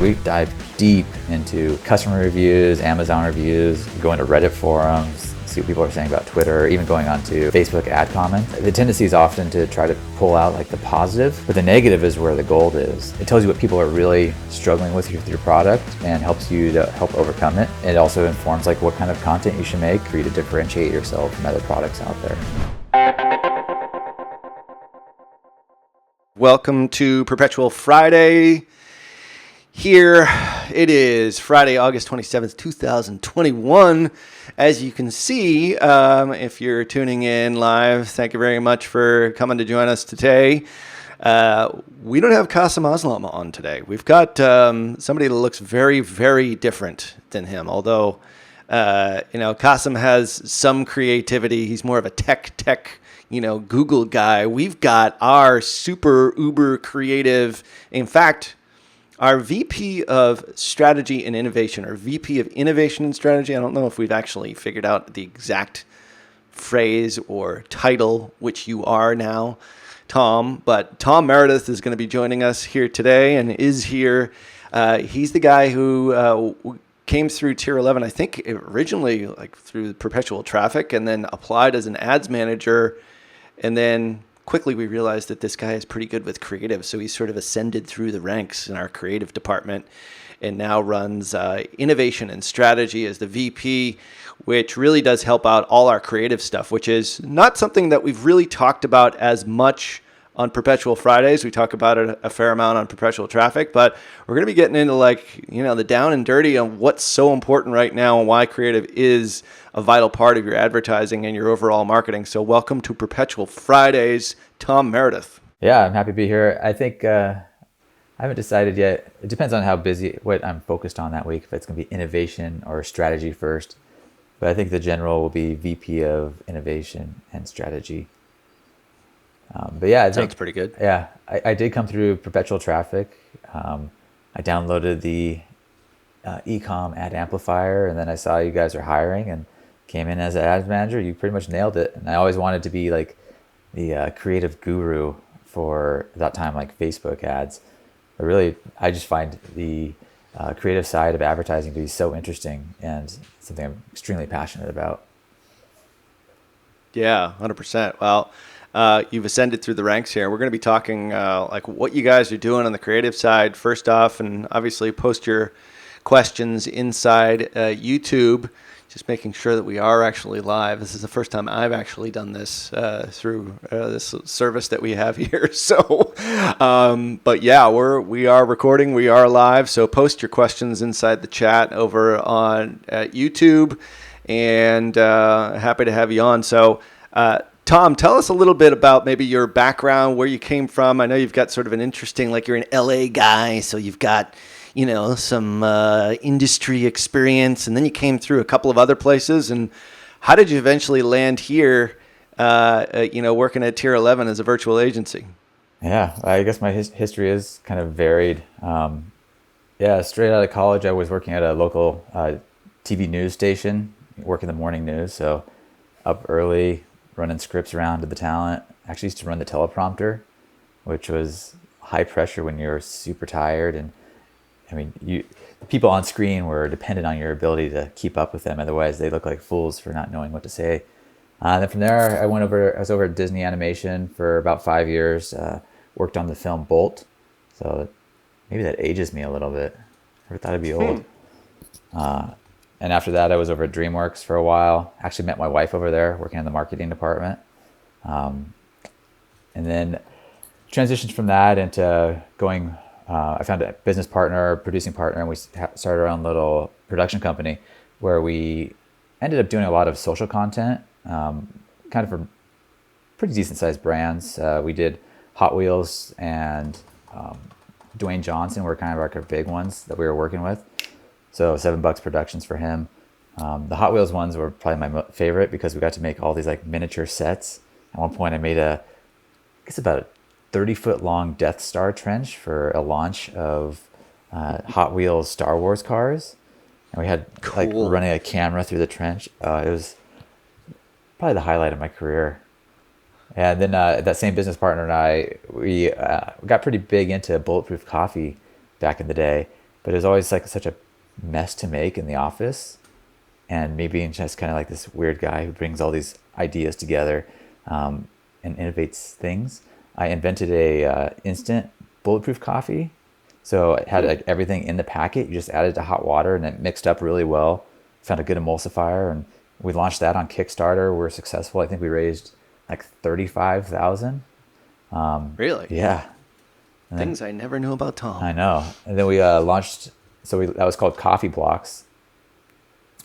We dive deep into customer reviews, Amazon reviews, go into Reddit forums, see what people are saying about Twitter, even going onto Facebook ad comments. The tendency is often to try to pull out like the positive, but the negative is where the gold is. It tells you what people are really struggling with your product and helps you to help overcome it. It also informs like what kind of content you should make for you to differentiate yourself from other products out there. Welcome to Perpetual Friday. Here it is, Friday, August 27th, 2021. As you can see, if you're tuning in live, thank you very much for coming to join us today. We don't have Qasim Aslam on today. We've got somebody that looks very, very different than him. Although, Qasim has some creativity. He's more of a tech, Google guy. We've got our super uber creative, in fact, our VP of Strategy and Innovation, or VP of Innovation and Strategy. I don't know if we've actually figured out the exact phrase or title, which you are now, Tom. But Tom Meredith is going to be joining us here today and is here. He's the guy who came through Tier 11, I think originally like through Perpetual Traffic, and then applied as an ads manager. And then quickly we realized that this guy is pretty good with creative, so he sort of ascended through the ranks in our creative department and now runs innovation and strategy as the VP, which really does help out all our creative stuff, which is not something that we've really talked about as much on Perpetual Fridays. We talk about it a fair amount on Perpetual Traffic, but we're going to be getting into the down and dirty on what's so important right now and why creative is a vital part of your advertising and your overall marketing. So welcome to Perpetual Fridays, Tom Meredith. Yeah, I'm happy to be here. I think I haven't decided yet. It depends on how busy, what I'm focused on that week, if it's going to be innovation or strategy first. But I think the general will be VP of Innovation and Strategy. But yeah, I think, sounds pretty good. Yeah, I did come through Perpetual Traffic. I downloaded the e-com ad amplifier, and then I saw you guys are hiring and came in as an ads manager. You pretty much nailed it. And I always wanted to be like the creative guru for at that time, like Facebook ads. But really, I just find the creative side of advertising to be so interesting and something I'm extremely passionate about. Yeah, 100%. Well, you've ascended through the ranks here. We're going to be talking like what you guys are doing on the creative side first off, and obviously post your questions inside YouTube, just making sure that we are actually live. This is the first time I've actually done this through this service that we have here. So, but yeah, we are recording, we are live. So post your questions inside the chat over on YouTube, and happy to have you on. So, Tom, tell us a little bit about maybe your background, where you came from. I know you've got sort of an interesting, like you're an LA guy, so you've got, some industry experience, and then you came through a couple of other places. And how did you eventually land here, working at Tier 11 as a virtual agency? Yeah, I guess my history is kind of varied. Straight out of college, I was working at a local TV news station, working the morning news, so up early, running scripts around to the talent. Actually used to run the teleprompter, which was high pressure when you're super tired. And I mean, the people on screen were dependent on your ability to keep up with them. Otherwise, they look like fools for not knowing what to say. Then from there, I was over at Disney Animation for about 5 years, worked on the film Bolt. So maybe that ages me a little bit. Never thought I'd be old. And after that, I was over at DreamWorks for a while. Actually met my wife over there, working in the marketing department. And then transitioned from that into going, I found a business partner, producing partner, and we started our own little production company where we ended up doing a lot of social content, kind of for pretty decent sized brands. We did Hot Wheels and Dwayne Johnson were kind of like our big ones that we were working with. So $7 productions for him. The Hot Wheels ones were probably my favorite because we got to make all these like miniature sets. At one point I made about a 30-foot long Death Star trench for a launch of Hot Wheels Star Wars cars. And we had like running a camera through the trench. It was probably the highlight of my career. And then that same business partner and we got pretty big into bulletproof coffee back in the day. but it was always like such a mess to make in the office. And me being just kind of like this weird guy who brings all these ideas together and innovates things, I invented a instant bulletproof coffee. So it had like everything in the packet. You just added to hot water and it mixed up really well. Found a good emulsifier, and we launched that on Kickstarter. We were successful. I think we raised like 35,000. Really? Yeah. And then Things I never knew about Tom. I know. And then we launched. That was called Coffee Blocks,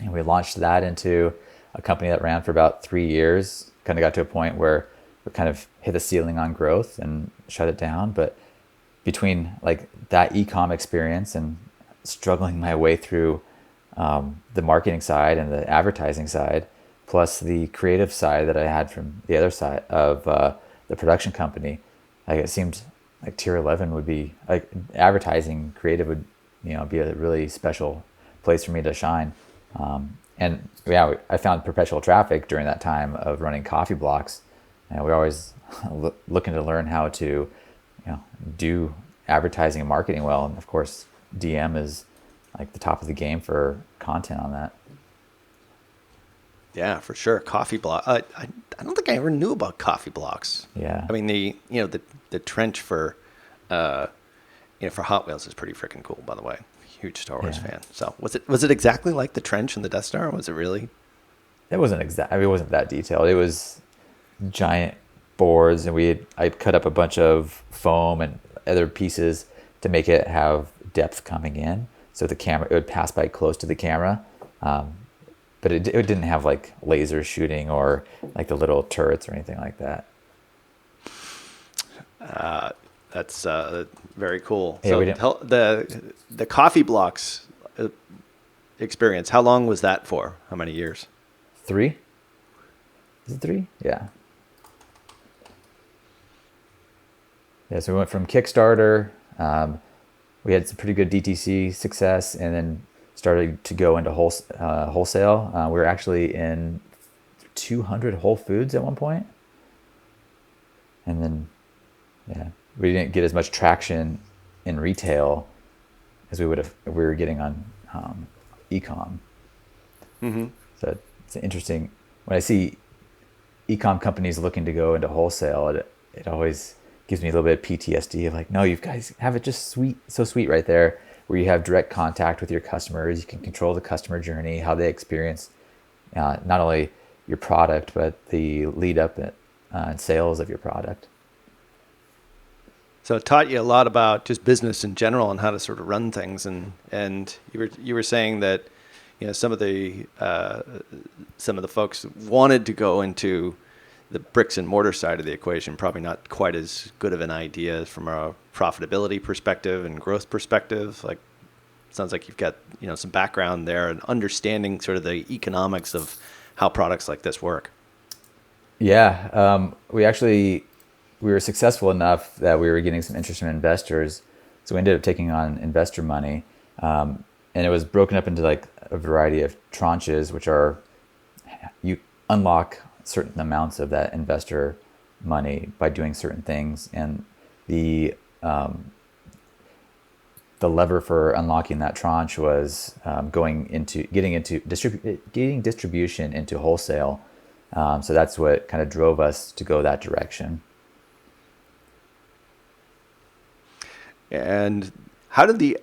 and we launched that into a company that ran for about 3 years. Kind of got to a point where we kind of hit the ceiling on growth and shut it down. But between like that e-com experience and struggling my way through the marketing side and the advertising side, plus the creative side that I had from the other side of the production company, like it seemed like Tier 11 would be like advertising creative would be a really special place for me to shine. And yeah, I found perpetual traffic during that time of running Coffee Blocks, and we're always looking to learn how to do advertising and marketing well. And of course, DM is like the top of the game for content on that. Yeah, for sure. Coffee block. I don't think I ever knew about Coffee Blocks. Yeah. I mean, the trench for for Hot Wheels is pretty freaking cool, by the way. Huge Star Wars fan. So was it exactly like the trench in the Death Star? Or was it really? It wasn't exact. I mean, it wasn't that detailed. It was giant boards, and I cut up a bunch of foam and other pieces to make it have depth coming in, so it would pass by close to the camera. But it didn't have like laser shooting or like the little turrets or anything like that. That's very cool. Yeah, So the Coffee Blocks experience, how long was that for? How many years? 3? Is it 3? Yeah. Yeah, so we went from Kickstarter. We had some pretty good DTC success, and then started to go into wholesale. We were actually in 200 Whole Foods at one point. And then, yeah, we didn't get as much traction in retail as we were getting on e-com. Mm-hmm. So it's interesting. When I see e-com companies looking to go into wholesale, it always gives me a little bit of PTSD of like, no, you guys have it just so sweet right there, where you have direct contact with your customers. You can control the customer journey, how they experience not only your product, but the lead up and sales of your product. So it taught you a lot about just business in general and how to sort of run things. And you were saying that some of the folks wanted to go into the bricks and mortar side of the equation, probably not quite as good of an idea from a profitability perspective and growth perspective. Like, sounds like you've got some background there and understanding sort of the economics of how products like this work. Yeah, we were successful enough that we were getting some interest from investors, so we ended up taking on investor money, and it was broken up into like a variety of tranches, which are you unlock certain amounts of that investor money by doing certain things, and the lever for unlocking that tranche was getting distribution into wholesale. So that's what kind of drove us to go that direction. And how did the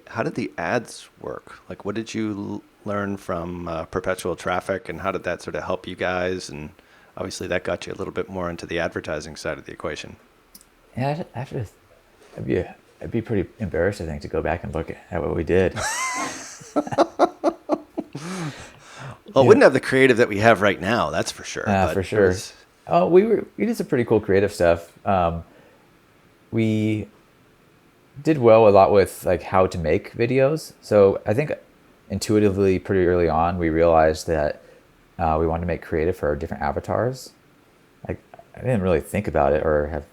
ads work? Like, what did you learn from perpetual traffic, and how did that sort of help you guys? And obviously, that got you a little bit more into the advertising side of the equation. Yeah, I'd be pretty embarrassed, I think, to go back and look at what we did. Well, it wouldn't have the creative that we have right now, that's for sure. For sure. We did some pretty cool creative stuff. We did well a lot with like how to make videos. So I think intuitively, pretty early on, we realized that we wanted to make creative for our different avatars. Like, I didn't really think about it or have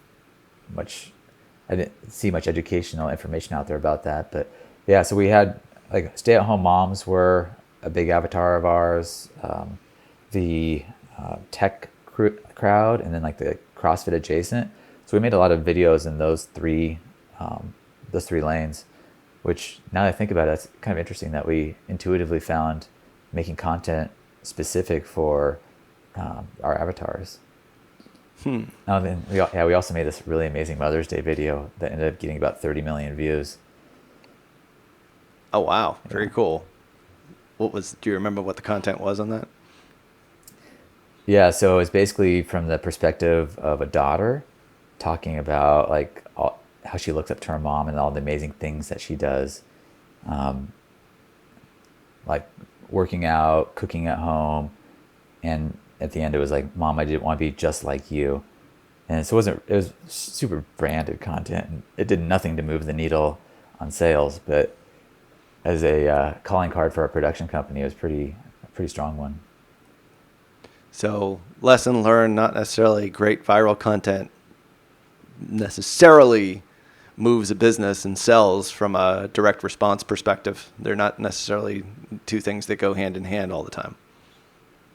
much. I didn't see much educational information out there about that. But yeah, so we had like stay-at-home moms were a big avatar of ours. The tech crowd, and then like the CrossFit adjacent. So we made a lot of videos in those three lanes. which now that I think about it, it's kind of interesting that we intuitively found making content specific for our avatars. Then we also made this really amazing Mother's Day video that ended up getting about 30 million views. Oh, wow. Very Yeah. cool. Do you remember what the content was on that? Yeah, so it's basically from the perspective of a daughter talking about like how she looks up to her mom and all the amazing things that she does, like working out, cooking at home, and at the end it was like, "Mom, I didn't want to be just like you." And so it was super branded content. And it did nothing to move the needle on sales, but as a calling card for our production company, it was a pretty strong one. So, lesson learned, not necessarily great viral content necessarily moves a business and sells from a direct response perspective. They're not necessarily two things that go hand in hand all the time.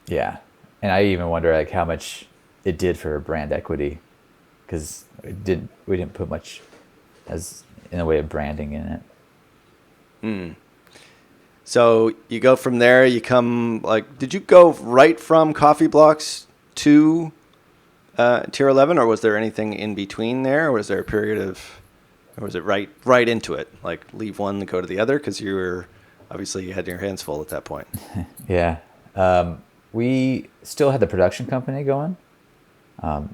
Yeah, and I even wonder like how much it did for brand equity, because we didn't put much as in the way of branding in it. So you go from there, you come did you go right from Coffee Blocks to Tier 11, or was there anything in between there? Or was there a period or was it right into it? Like leave one and go to the other? Because you had your hands full at that point. Yeah, we still had the production company going.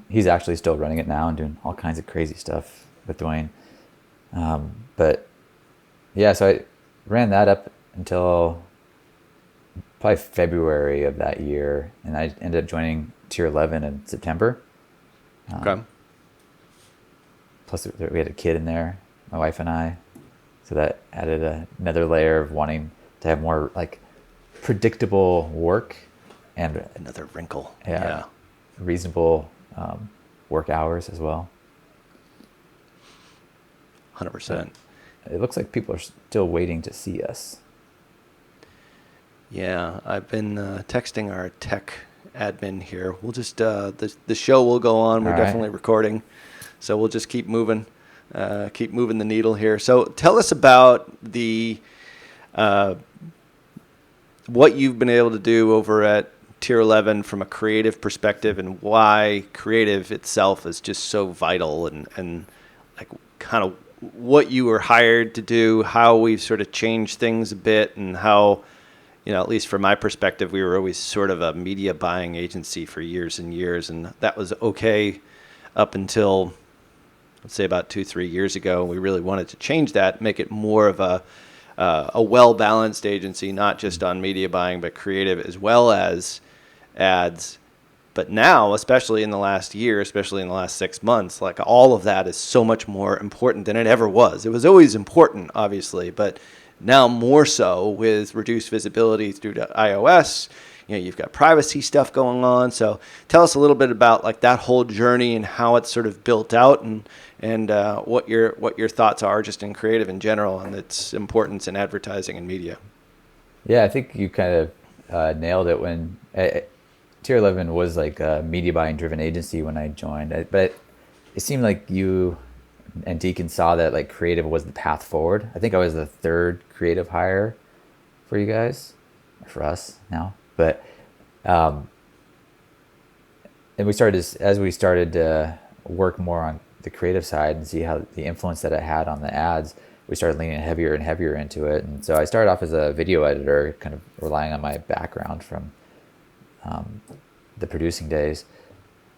He's actually still running it now and doing all kinds of crazy stuff with Dwayne. But yeah, so I ran that up until probably February of that year, and I ended up joining Tier 11 in September. Okay. Plus, we had a kid in there, my wife and I, so that added another layer of wanting to have more like predictable work and Another wrinkle. yeah, reasonable work hours as well. 100%. It looks like people are still waiting to see us. Yeah, I've been texting our tech admin here. We'll just the show will go on. We're All right. definitely recording, so we'll just keep moving the needle here. So tell us about the what you've been able to do over at Tier 11 from a creative perspective, and why creative itself is just so vital, and like kind of what you were hired to do, how we've sort of changed things a bit, and how, at least from my perspective, we were always sort of a media buying agency for years and years. And that was okay up until, let's say, about 2-3 years ago. We really wanted to change that, make it more of a well-balanced agency, not just on media buying, but creative as well as ads. But now, especially in the last year, especially in the last 6 months, like all of that is so much more important than it ever was. It was always important, obviously, but now more so with reduced visibility through to iOS. You've got privacy stuff going on. So tell us a little bit about like that whole journey and how it's sort of built out, and what your thoughts are just in creative in general and its importance in advertising and media. Yeah, I think you kind of nailed it when Tier 11 was like a media buying driven agency when I joined, but it seemed like you and Deacon saw that like creative was the path forward. I think I was the third creative hire for you guys, or for us now, but and as we started to work more on the creative side and see how the influence that it had on the ads, we started leaning heavier and heavier into it. And so I started off as a video editor, kind of relying on my background from the producing days,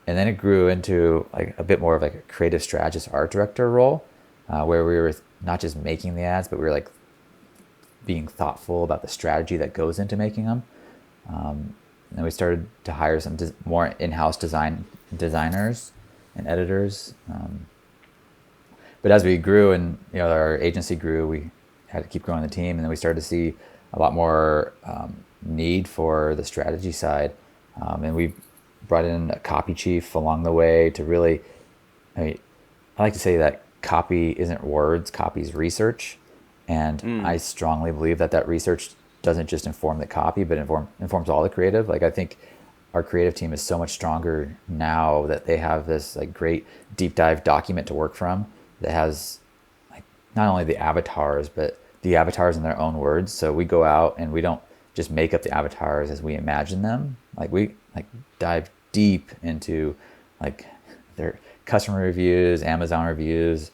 and then it grew into like a bit more of like a creative strategist, art director role, where we were not just making the ads, but we were like being thoughtful about the strategy that goes into making them. And then we started to hire some more in-house designers and editors. But as we grew and our agency grew, we had to keep growing the team, and then we started to see a lot more need for the strategy side. And we brought in a copy chief along the way to really, I like to say that copy isn't words, copy is research. And I strongly believe that research doesn't just inform the copy, but informs all the creative. Like I think our creative team is so much stronger now that they have this like great deep dive document to work from that has like not only the avatars, but the avatars in their own words. So we go out and we don't just make up the avatars as we imagine them. Like we like dive deep into like their customer reviews, Amazon reviews.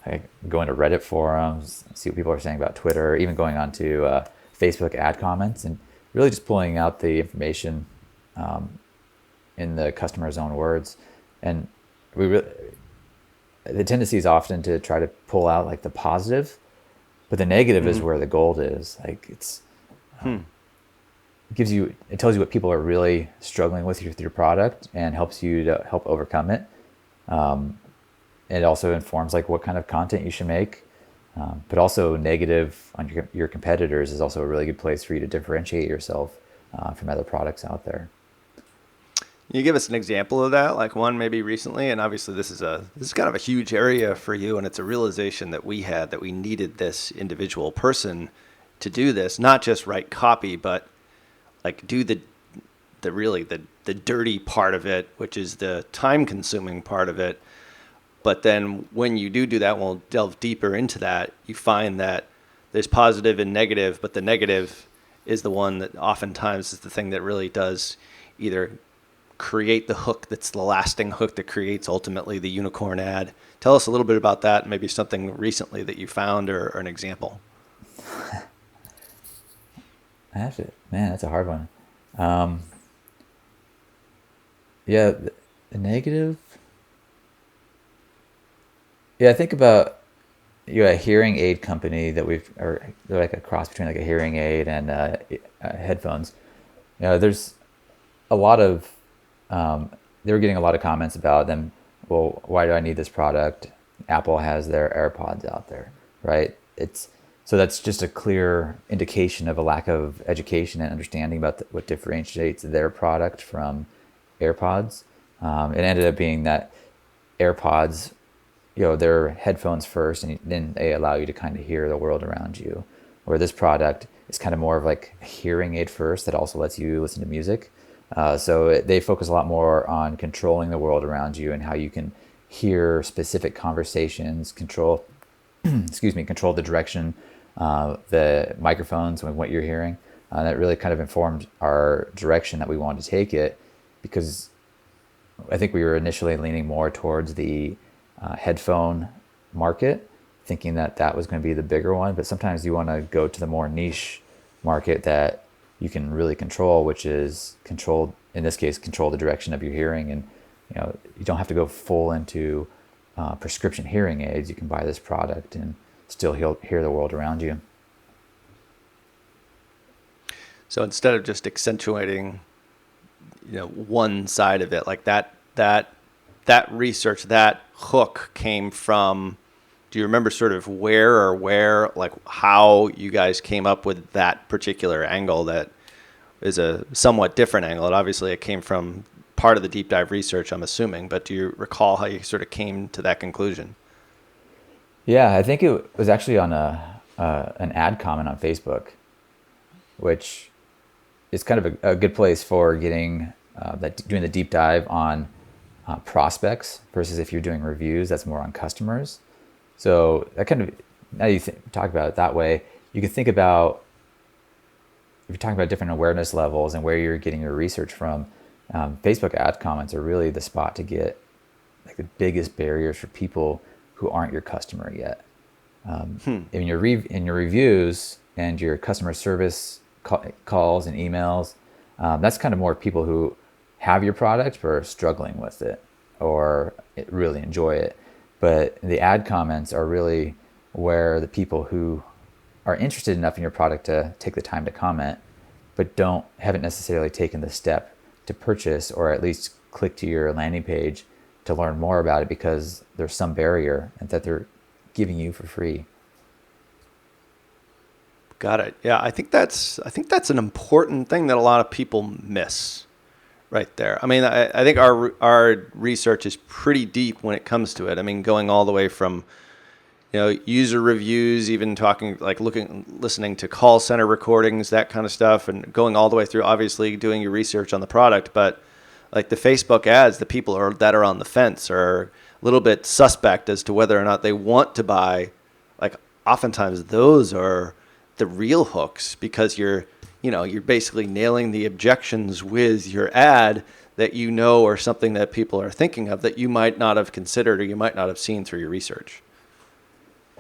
I go into Reddit forums, see what people are saying about Twitter, even going on to Facebook ad comments, and really just pulling out the information in the customer's own words. And we really, the tendency is often to try to pull out like the positive, but the negative is where the gold is. Like it's it tells you what people are really struggling with your product and helps you to help overcome it. It also informs like what kind of content you should make. But also negative on your competitors is also a really good place for you to differentiate yourself from other products out there. Can you give us an example of that, like one maybe recently? And obviously this is kind of a huge area for you, and it's a realization that we had that we needed this individual person to do this, not just write copy, but like do the dirty part of it, which is the time consuming part of it. But then when you do that, we'll delve deeper into that. You find that there's positive and negative, but the negative is the one that oftentimes is the thing that really does either create the hook that's the lasting hook that creates ultimately the unicorn ad. Tell us a little bit about that, maybe something recently that you found or an example. Man, that's a hard one. Yeah, the negative. Yeah, I think about a hearing aid company that they're like a cross between like a hearing aid and headphones. There's a lot of they were getting a lot of comments about them. Well, why do I need this product? Apple has their AirPods out there, right? So that's just a clear indication of a lack of education and understanding about what differentiates their product from AirPods. It ended up being that AirPods, they're headphones first, and then they allow you to kind of hear the world around you. Where this product is kind of more of like a hearing aid first that also lets you listen to music. So they focus a lot more on controlling the world around you and how you can hear specific conversations, control the direction, the microphones and what you're hearing. That really kind of informed our direction that we wanted to take it, because I think we were initially leaning more towards the headphone market, thinking that was going to be the bigger one. But sometimes you want to go to the more niche market that you can really control, which is in this case, control the direction of your hearing. And you don't have to go full into prescription hearing aids. You can buy this product and still hear the world around you. So instead of just accentuating, one side of it, like that research, that hook came from, do you remember sort of where, like how you guys came up with that particular angle that is a somewhat different angle? And obviously it came from part of the deep dive research, I'm assuming, but do you recall how you sort of came to that conclusion? Yeah, I think it was actually on an ad comment on Facebook, which is kind of a good place for getting doing the deep dive on prospects versus if you're doing reviews, that's more on customers. So that kind of, now you talk about it that way, you can think about, if you're talking about different awareness levels and where you're getting your research from, Facebook ad comments are really the spot to get like the biggest barriers for people who aren't your customer yet. In your reviews and your customer service calls and emails, that's kind of more people who have your product but are struggling with it or really enjoy it. But the ad comments are really where the people who are interested enough in your product to take the time to comment, but haven't necessarily taken the step to purchase or at least click to your landing page to learn more about it because there's some barrier that they're giving you for free. Got it. Yeah, I think that's an important thing that a lot of people miss right there. I mean, I think our research is pretty deep when it comes to it. I mean, going all the way from user reviews, even talking like listening to call center recordings, that kind of stuff, and going all the way through obviously doing your research on the product. But like the Facebook ads, the people that are on the fence are a little bit suspect as to whether or not they want to buy. Like oftentimes those are the real hooks because you're basically nailing the objections with your ad that or something that people are thinking of that you might not have considered or you might not have seen through your research.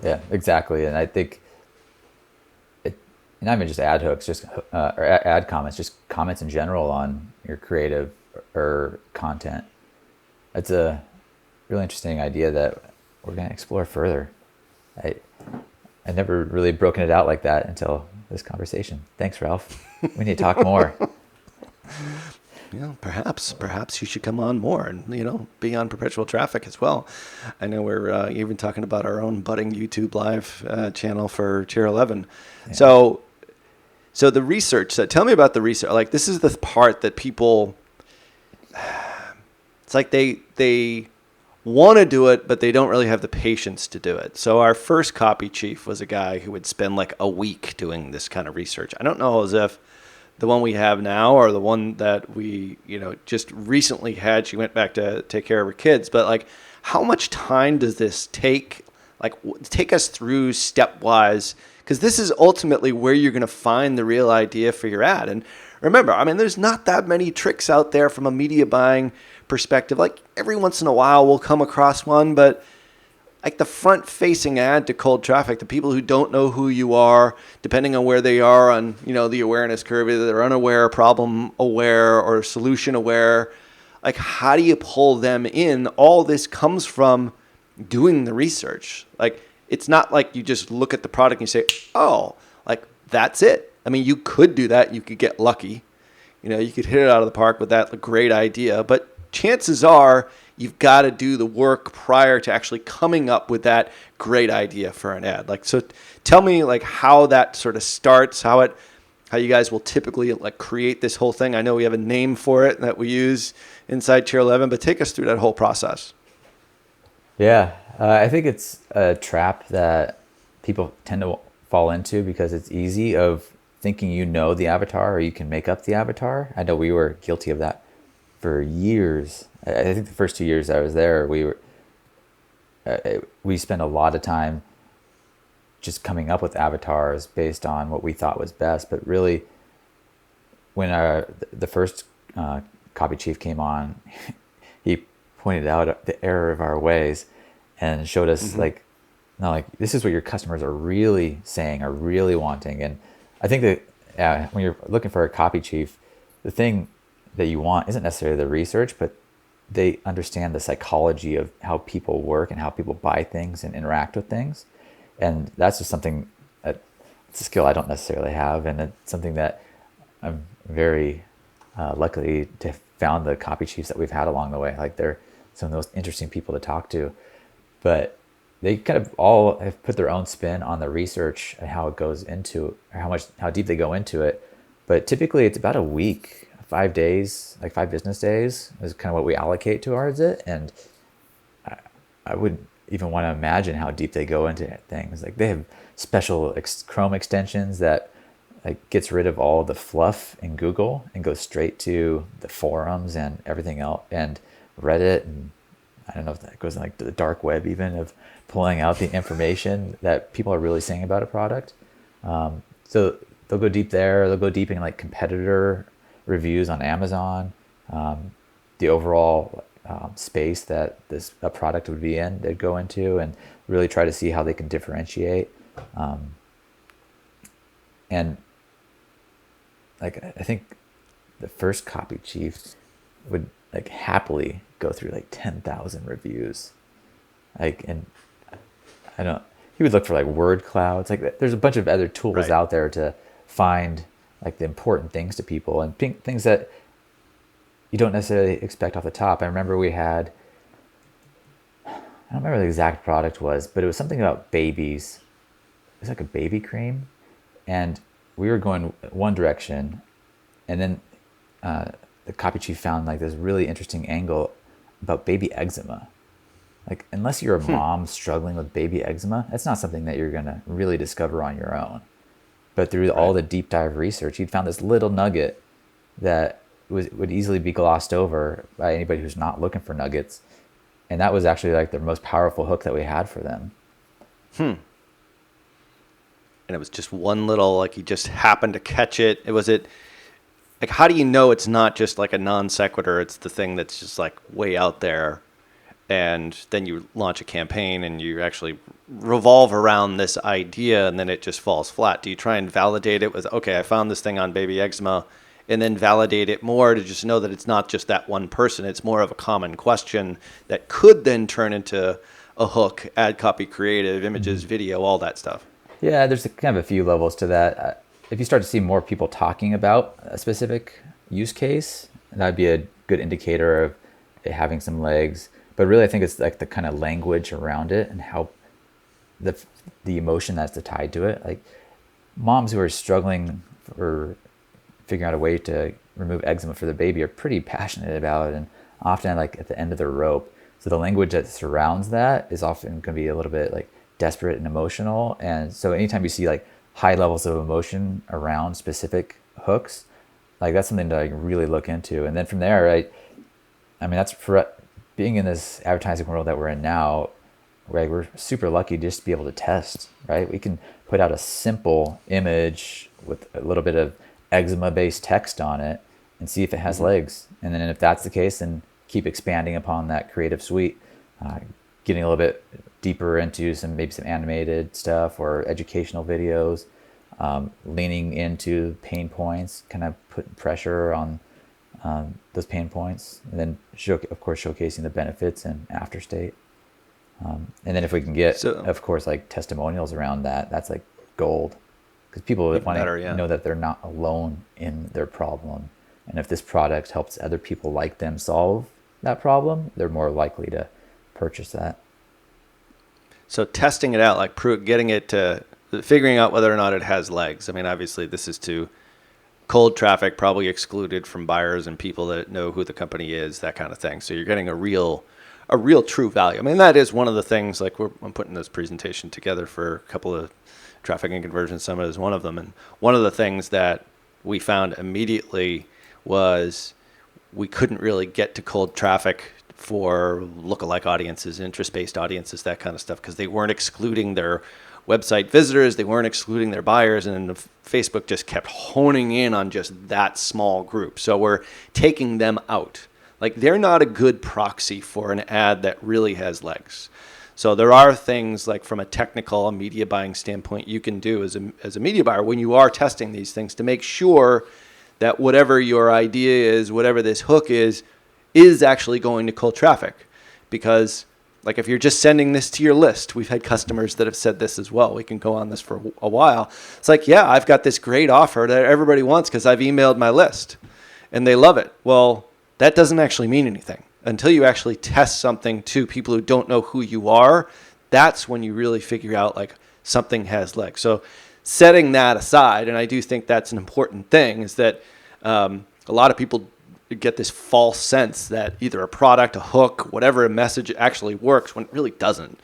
Yeah, exactly. And I think not even just ad hooks, just or ad comments, just comments in general on your creative or content. It's a really interesting idea that we're going to explore further. I I never really broken it out like that until this conversation. Thanks, Ralph. We need to talk more. Perhaps you should come on more and be on Perpetual Traffic as well. I know we're even talking about our own budding YouTube live channel for Tier 11. Yeah. So the research. So tell me about the research. Like this is the part that people. It's like they want to do it, but they don't really have the patience to do it. So our first copy chief was a guy who would spend like a week doing this kind of research. I don't know as if the one we have now or the one that we, just recently had, she went back to take care of her kids. But like, how much time does this take? Like, take us through stepwise, because this is ultimately where you're going to find the real idea for your ad. And remember, there's not that many tricks out there from a media buying perspective. Like every once in a while we'll come across one, but like the front-facing ad to cold traffic, the people who don't know who you are, depending on where they are on, the awareness curve, either they're unaware, problem aware, or solution aware, like how do you pull them in? All this comes from doing the research. Like it's not like you just look at the product and you say, oh, like that's it. You could do that. You could get lucky. You could hit it out of the park with that great idea, but chances are you've got to do the work prior to actually coming up with that great idea for an ad. Like, so tell me like how that sort of starts, how you guys will typically like create this whole thing. I know we have a name for it that we use inside Tier 11, but take us through that whole process. Yeah, I think it's a trap that people tend to fall into because it's easy of thinking the avatar or you can make up the avatar. I know we were guilty of that for years. I think the first 2 years I was there, we spent a lot of time just coming up with avatars based on what we thought was best. But really, when the first copy chief came on, he pointed out the error of our ways and showed us this is what your customers are really saying, are really wanting. And I think that when you're looking for a copy chief, the thing that you want isn't necessarily the research, but they understand the psychology of how people work and how people buy things and interact with things. And that's just something it's a skill I don't necessarily have. And it's something that I'm very lucky to have found the copy chiefs that we've had along the way. Like they're some of the most interesting people to talk to, but they kind of all have put their own spin on the research and how it goes into, or how deep they go into it. But typically it's about a week, 5 days, like 5 business days is kind of what we allocate towards it. And I would even want to imagine how deep they go into things. Like they have special Chrome extensions that like gets rid of all the fluff in Google and goes straight to the forums and everything else and Reddit. And I don't know if that goes in like the dark web even, of pulling out the information that people are really saying about a product. So they'll go deep there. They'll go deep in like competitor reviews on Amazon, the overall space that a product would be in, they'd go into and really try to see how they can differentiate. And like I think the first copy chief would like happily go through like 10,000 reviews. Like, and he would look for like word clouds. Like there's a bunch of other tools out there to find like the important things to people and things that you don't necessarily expect off the top. I remember we had, I don't remember what the exact product was, but it was something about babies. It was like a baby cream. And we were going one direction. And then the copy chief found like this really interesting angle about baby eczema. Like unless you're a mom struggling with baby eczema, that's not something that you're going to really discover on your own. But through all the deep dive research, he'd found this little nugget that would easily be glossed over by anybody who's not looking for nuggets. And that was actually like the most powerful hook that we had for them. and it was just one little, like he just happened to catch it. Like, how do you know it's not just like a non sequitur? It's the thing that's just like way out there. And then you launch a campaign and you actually revolve around this idea, and then it just falls flat. Do you try and validate it with, okay, I found this thing on baby eczema, and then validate it more to just know that it's not just that one person? It's more of a common question that could then turn into a hook, ad copy, creative, images, video, all that stuff. Yeah, there's kind of a few levels to that. If you start to see more people talking about a specific use case, that'd be a good indicator of it having some legs. But really, I think it's like the kind of language around it and how the emotion that's tied to it. Like moms who are struggling or figuring out a way to remove eczema for their baby are pretty passionate about it, and often like at the end of their rope. So the language that surrounds that is often going to be a little bit like desperate and emotional. And so anytime you see like high levels of emotion around specific hooks, like that's something to like really look into. And then from there, right, I mean, that's for being in this advertising world that we're in now, right? We're super lucky just to be able to test, right? We can put out a simple image with a little bit of eczema-based text on it and see if it has legs. And then if that's the case, then keep expanding upon that creative suite, getting a little bit deeper into maybe some animated stuff or educational videos, leaning into pain points, kind of putting pressure on those pain points, and then of course showcasing the benefits and after state. And then if we can get, of course, like testimonials around that, that's like gold, because people want to know that they're not alone in their problem. And if this product helps other people like them solve that problem, they're more likely to purchase that. So testing it out, like getting it to figuring out whether or not it has legs. I mean, obviously this is to cold traffic, probably excluded from buyers and people that know who the company is, that kind of thing. So you're getting a real true value. I mean, that is one of the things, like I'm putting this presentation together for a couple of Traffic and Conversion Summit is one of them. And one of the things that we found immediately was we couldn't really get to cold traffic for lookalike audiences, interest-based audiences, that kind of stuff, because they weren't excluding their website visitors, they weren't excluding their buyers, and Facebook just kept honing in on just that small group. So we're taking them out. Like, they're not a good proxy for an ad that really has legs. So there are things like from a technical media buying standpoint you can do as a media buyer when you are testing these things to make sure that whatever your idea is, whatever this hook is actually going to cold traffic. Because like if you're just sending this to your list, we've had customers that have said this as well. We can go on this for a while. It's like, yeah, I've got this great offer that everybody wants because I've emailed my list and they love it. Well, that doesn't actually mean anything until you actually test something to people who don't know who you are. That's when you really figure out like something has legs. So setting that aside, and I do think that's an important thing, is that a lot of people get this false sense that either a product, a hook, whatever a message actually works when it really doesn't.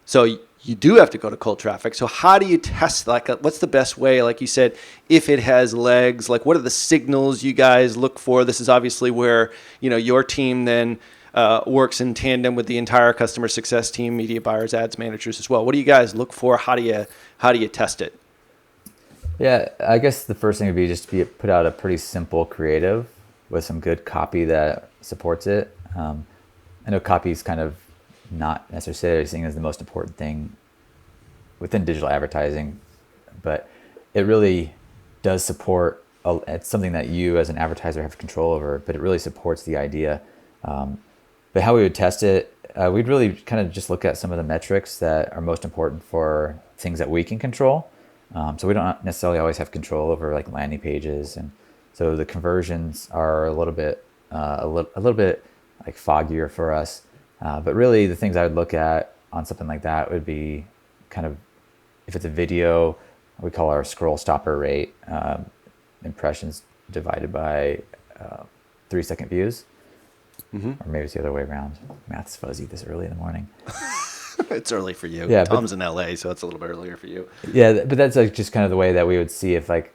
So you do have to go to cold traffic. So how do you test, like, what's the best way, like you said, if it has legs, like what are the signals you guys look for? This is obviously where, your team then works in tandem with the entire customer success team, media buyers, ads managers as well. What do you guys look for? How do you test it? Yeah, I guess the first thing would be just to put out a pretty simple creative with some good copy that supports it. I know copy is kind of not necessarily seen as the most important thing within digital advertising, but it really does support, it's something that you as an advertiser have control over, but it really supports the idea. But how we would test it, we'd really kind of just look at some of the metrics that are most important for things that we can control. So we don't necessarily always have control over like landing pages, and so the conversions are a little bit like foggier for us. But really, the things I would look at on something like that would be kind of, if it's a video, we call our scroll stopper rate, impressions divided by 3-second views, or maybe it's the other way around. Math's fuzzy this early in the morning. It's early for you. Yeah, Tom's in LA, so it's a little bit earlier for you. Yeah, but that's like just kind of the way that we would see if like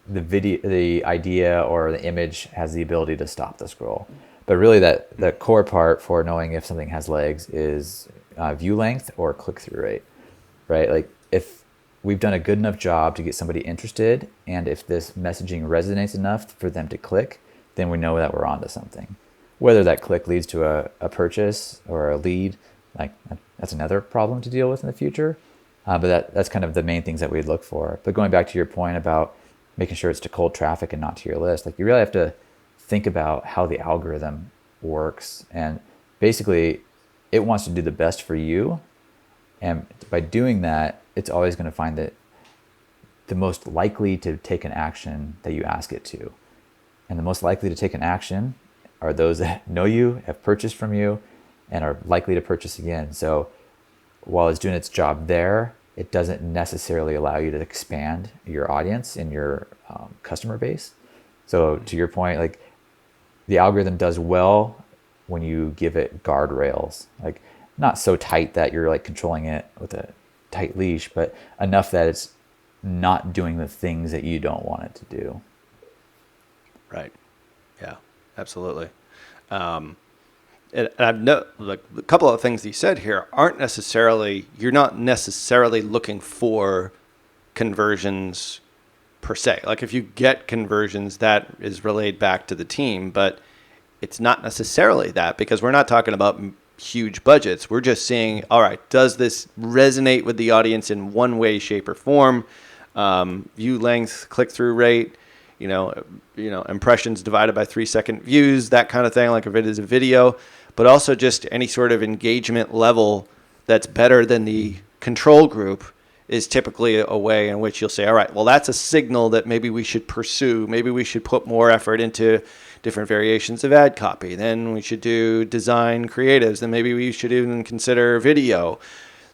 the idea or the image has the ability to stop the scroll. But really, the core part for knowing if something has legs is view length or click-through rate, right? Like if we've done a good enough job to get somebody interested, and if this messaging resonates enough for them to click, then we know that we're onto something. Whether that click leads to a purchase or a lead, like that's another problem to deal with in the future. But that's kind of the main things that we'd look for. But going back to your point about making sure it's to cold traffic and not to your list, like you really have to think about how the algorithm works. And basically, it wants to do the best for you. And by doing that, it's always going to find that the most likely to take an action that you ask it to. And the most likely to take an action are those that know you, have purchased from you, and are likely to purchase again. So while it's doing its job there, it doesn't necessarily allow you to expand your audience and your customer base. So to your point, like the algorithm does well when you give it guardrails, like not so tight that you're like controlling it with a tight leash, but enough that it's not doing the things that you don't want it to do. Right. Yeah, absolutely. And I've like a couple of things that you said here aren't necessarily, you're not necessarily looking for conversions per se. Like if you get conversions, that is relayed back to the team, but it's not necessarily that, because we're not talking about huge budgets. We're just seeing, all right, does this resonate with the audience in one way, shape, or form? View length, click-through rate, impressions divided by 3-second views, that kind of thing, like if it is a video, but also just any sort of engagement level that's better than the control group is typically a way in which you'll say, all right, well, that's a signal that maybe we should pursue. Maybe we should put more effort into different variations of ad copy. Then we should do design creatives. Then maybe we should even consider video.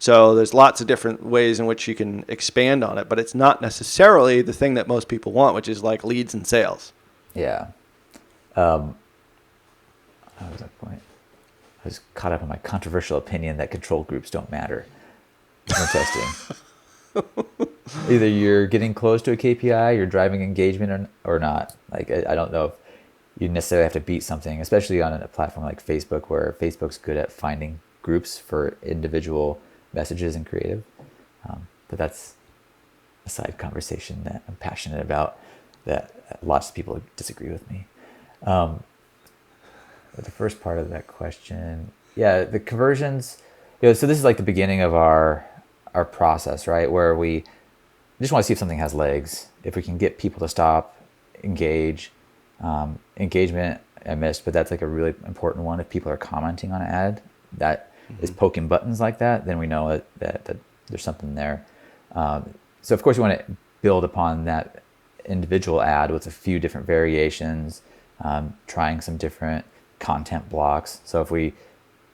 So there's lots of different ways in which you can expand on it, but it's not necessarily the thing that most people want, which is like leads and sales. Yeah. How was that point? I was caught up in my controversial opinion that control groups don't matter when testing. Either you're getting close to a KPI, you're driving engagement or not. Like, I don't know if you necessarily have to beat something, especially on a platform like Facebook, where Facebook's good at finding groups for individual messages and creative. But that's a side conversation that I'm passionate about, that lots of people disagree with me. But the first part of that question, yeah, the conversions, so this is like the beginning of our process, right? Where we just want to see if something has legs. If we can get people to stop, engage. Engagement I missed, but that's like a really important one. If people are commenting on an ad that is poking buttons like that, then we know that there's something there. So of course you want to build upon that individual ad with a few different variations, trying some different content blocks. So if we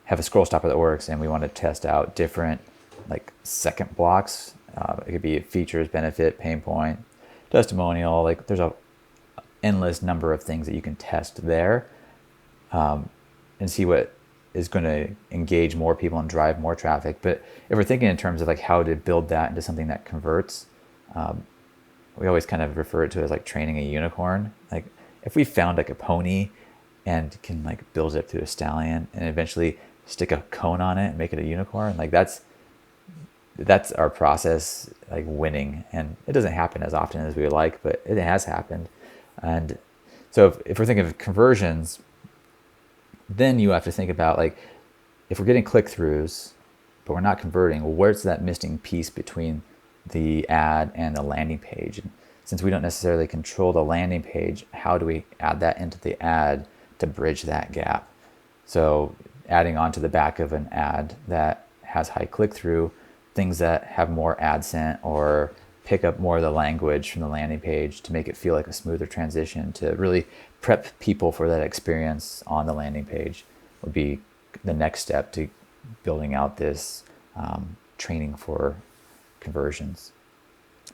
have a scroll stopper that works and we want to test out different like second blocks, it could be features, benefit, pain point, testimonial, like there's a endless number of things that you can test there, and see what is going to engage more people and drive more traffic. But if we're thinking in terms of like how to build that into something that converts, we always kind of refer to it as like training a unicorn. Like if we found like a pony and can like build it up to a stallion and eventually stick a cone on it and make it a unicorn, like that's our process, like winning. And it doesn't happen as often as we would like, but it has happened. And so if we're thinking of conversions, then you have to think about like, if we're getting click-throughs, but we're not converting, well, where's that missing piece between the ad and the landing page? And since we don't necessarily control the landing page, how do we add that into the ad to bridge that gap? So adding onto the back of an ad that has high click-through, things that have more AdSense or pick up more of the language from the landing page to make it feel like a smoother transition, to really prep people for that experience on the landing page, would be the next step to building out this training for conversions.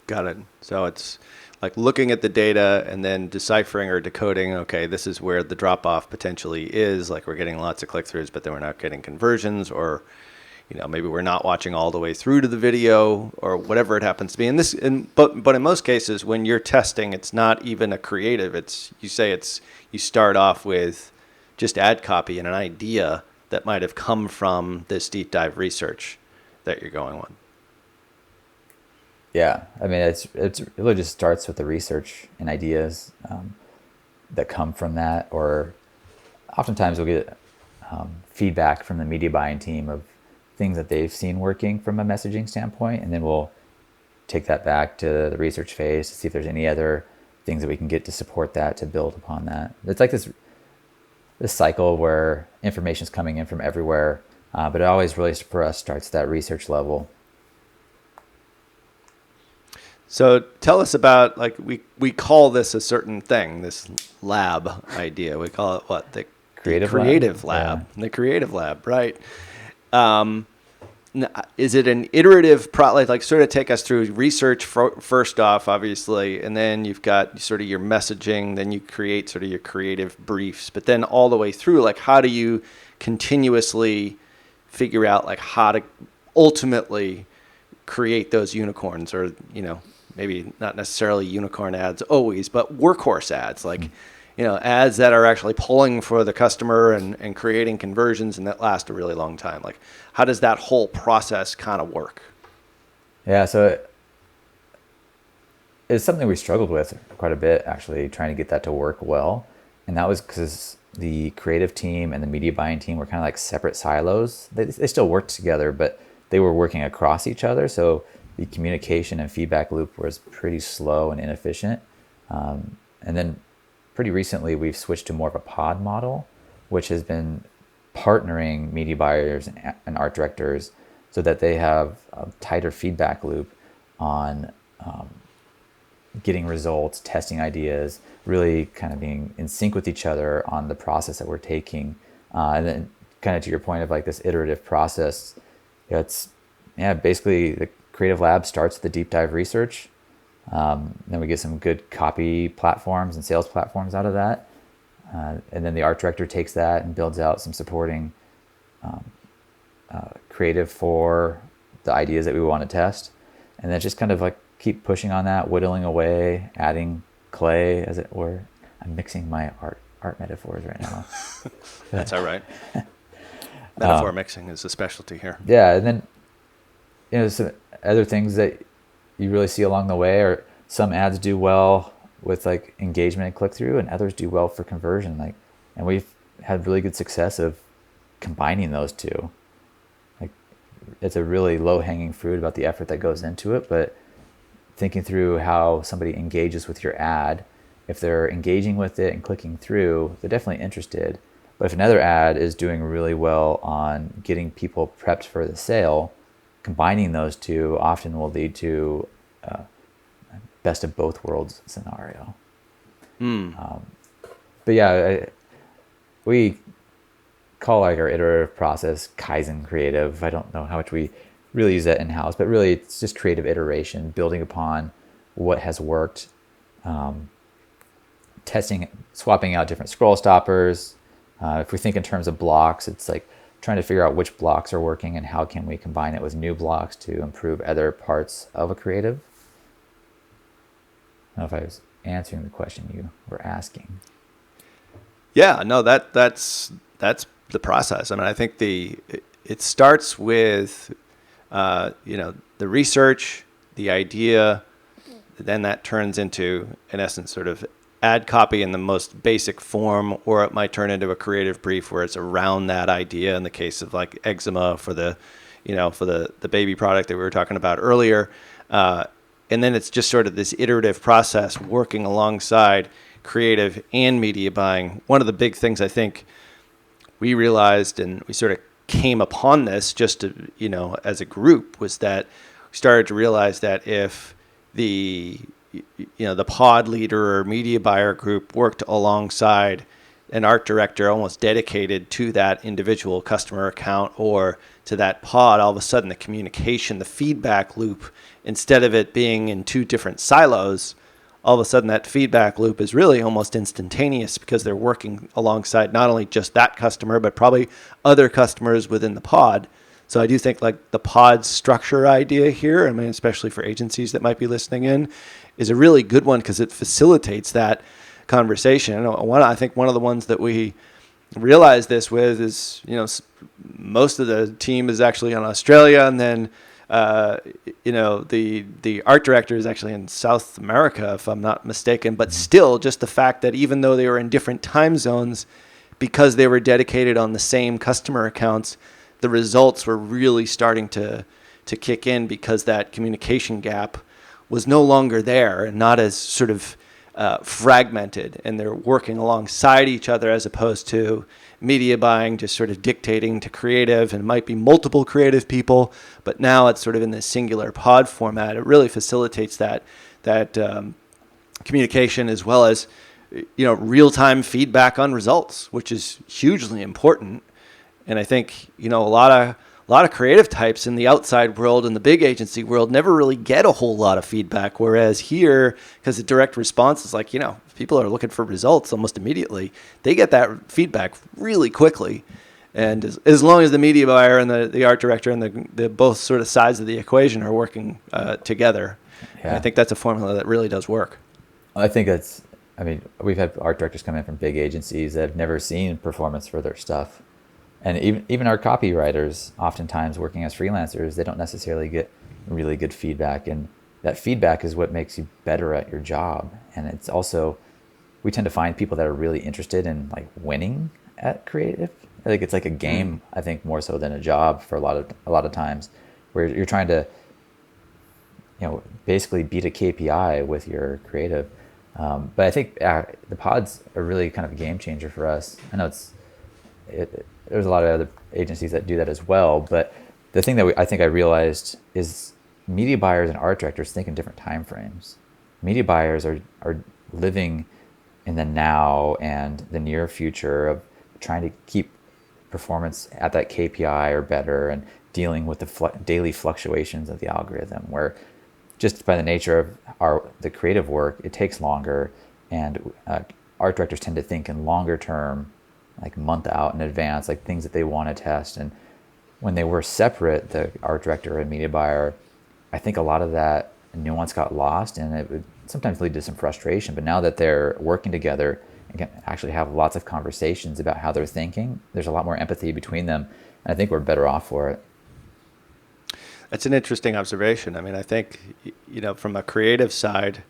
Got it. So it's like looking at the data and then deciphering or decoding, okay, this is where the drop-off potentially is. Like we're getting lots of click-throughs, but then we're not getting conversions, or maybe we're not watching all the way through to the video, or whatever it happens to be. But in most cases, when you're testing, it's not even a creative. You start off with just ad copy and an idea that might have come from this deep dive research that you're going on. Yeah, I mean, it really just starts with the research and ideas that come from that, or oftentimes we'll get feedback from the media buying team of things that they've seen working from a messaging standpoint, and then we'll take that back to the research phase to see if there's any other things that we can get to support that, to build upon that. It's like this cycle where information is coming in from everywhere, but it always really for us starts at that research level. So tell us about, like, we call this a certain thing, this lab idea. We call it what? The creative lab. Yeah. The creative lab, right? Um, is it an iterative like sort of take us through research first off, obviously, and then you've got sort of your messaging, then you create sort of your creative briefs, but then all the way through, like, how do you continuously figure out like how to ultimately create those unicorns, or, maybe not necessarily unicorn ads always, but workhorse ads, like, ads that are actually pulling for the customer and creating conversions and that last a really long time. Like, how does that whole process kind of work? Yeah, so it's something we struggled with quite a bit, actually, trying to get that to work well. And that was because the creative team and the media buying team were kind of like separate silos. They still worked together, but they were working across each other. So the communication and feedback loop was pretty slow and inefficient. And then pretty recently, we've switched to more of a pod model, which has been partnering media buyers and art directors so that they have a tighter feedback loop on getting results, testing ideas, really kind of being in sync with each other on the process that we're taking. And then kind of to your point of like this iterative process, basically the creative lab starts with the deep dive research. Then we get some good copy platforms and sales platforms out of that. And then the art director takes that and builds out some supporting creative for the ideas that we want to test. And then just kind of like keep pushing on that, whittling away, adding clay, as it were. I'm mixing my art metaphors right now. That's all right. Metaphor mixing is a specialty here. Yeah, and then some other things that you really see along the way are some ads do well with like engagement and click through, and others do well for conversion. And we've had really good success of combining those two. Like, it's a really low hanging fruit about the effort that goes into it, but thinking through how somebody engages with your ad, if they're engaging with it and clicking through, they're definitely interested. But if another ad is doing really well on getting people prepped for the sale, combining those two often will lead to a best of both worlds scenario. But yeah, we call like our iterative process Kaizen creative. I don't know how much we really use that in-house, but really it's just creative iteration, building upon what has worked, testing, swapping out different scroll stoppers. If we think in terms of blocks, it's like trying to figure out which blocks are working and how can we combine it with new blocks to improve other parts of a creative. I don't know if I was answering the question you were asking. Yeah, no, that's the process. I mean, I think it starts with the research, the idea, then that turns into, in essence, sort of ad copy in the most basic form, or it might turn into a creative brief where it's around that idea. In the case of like eczema for the baby product that we were talking about earlier, and then it's just sort of this iterative process working alongside creative and media buying. One of the big things I think we realized, and we sort of came upon this just to, as a group, was that we started to realize that if the pod leader or media buyer group worked alongside an art director almost dedicated to that individual customer account or to that pod, all of a sudden the communication, the feedback loop, instead of it being in two different silos, all of a sudden that feedback loop is really almost instantaneous because they're working alongside not only just that customer, but probably other customers within the pod. So I do think like the pod structure idea here, I mean, especially for agencies that might be listening in, is a really good one because it facilitates that conversation. I think one of the ones that we realized this with is, most of the team is actually in Australia, and then uh, the art director is actually in South America, if I'm not mistaken. But still, just the fact that even though they were in different time zones, because they were dedicated on the same customer accounts, the results were really starting to kick in because that communication gap was no longer there and not as sort of fragmented, and they're working alongside each other as opposed to media buying just sort of dictating to creative, and it might be multiple creative people, but now it's sort of in this singular pod format. It really facilitates that communication, as well as real-time feedback on results, which is hugely important. And I think a lot of creative types in the outside world and the big agency world never really get a whole lot of feedback. Whereas here, because the direct response is like, people are looking for results almost immediately. They get that feedback really quickly. And as long as the media buyer and the art director and the both sort of sides of the equation are working together, I think that's a formula that really does work. I think we've had art directors come in from big agencies that have never seen performance for their stuff. And even our copywriters, oftentimes working as freelancers, they don't necessarily get really good feedback. And that feedback is what makes you better at your job. And it's also, we tend to find people that are really interested in like winning at creative. I think it's like a game, I think, more so than a job for a lot of times, where you're trying to, basically beat a KPI with your creative. But I think the pods are really kind of a game changer for us. I know there's a lot of other agencies that do that as well, but the thing that I think I realized is media buyers and art directors think in different time frames. Media buyers are living in the now and the near future of trying to keep performance at that KPI or better, and dealing with the daily fluctuations of the algorithm, where just by the nature of the creative work, it takes longer, and art directors tend to think in longer term, like month out in advance, like things that they want to test. And when they were separate, the art director and media buyer, I think a lot of that nuance got lost, and it would sometimes lead to some frustration. But now that they're working together and can actually have lots of conversations about how they're thinking, there's a lot more empathy between them, and I think we're better off for it. That's an interesting observation. I mean, I think, from a creative side,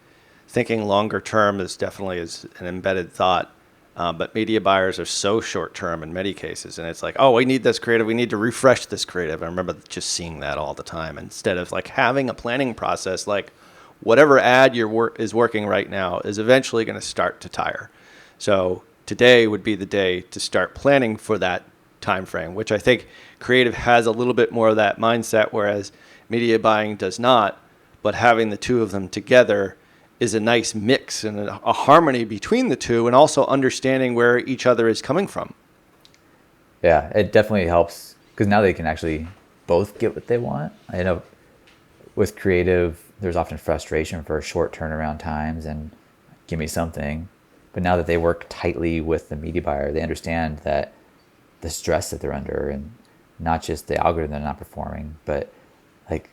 thinking longer term is definitely an embedded thought. But media buyers are so short term in many cases. And it's like, oh, we need this creative. We need to refresh this creative. I remember just seeing that all the time, instead of like having a planning process, like whatever ad is working right now is eventually going to start to tire. So today would be the day to start planning for that time frame, which I think creative has a little bit more of that mindset, whereas media buying does not. But having the two of them together is a nice mix and a harmony between the two, and also understanding where each other is coming from. Yeah, it definitely helps, because now they can actually both get what they want. I know with creative, there's often frustration for short turnaround times and give me something. But now that they work tightly with the media buyer, they understand that the stress that they're under, and not just the algorithm they're not performing, but like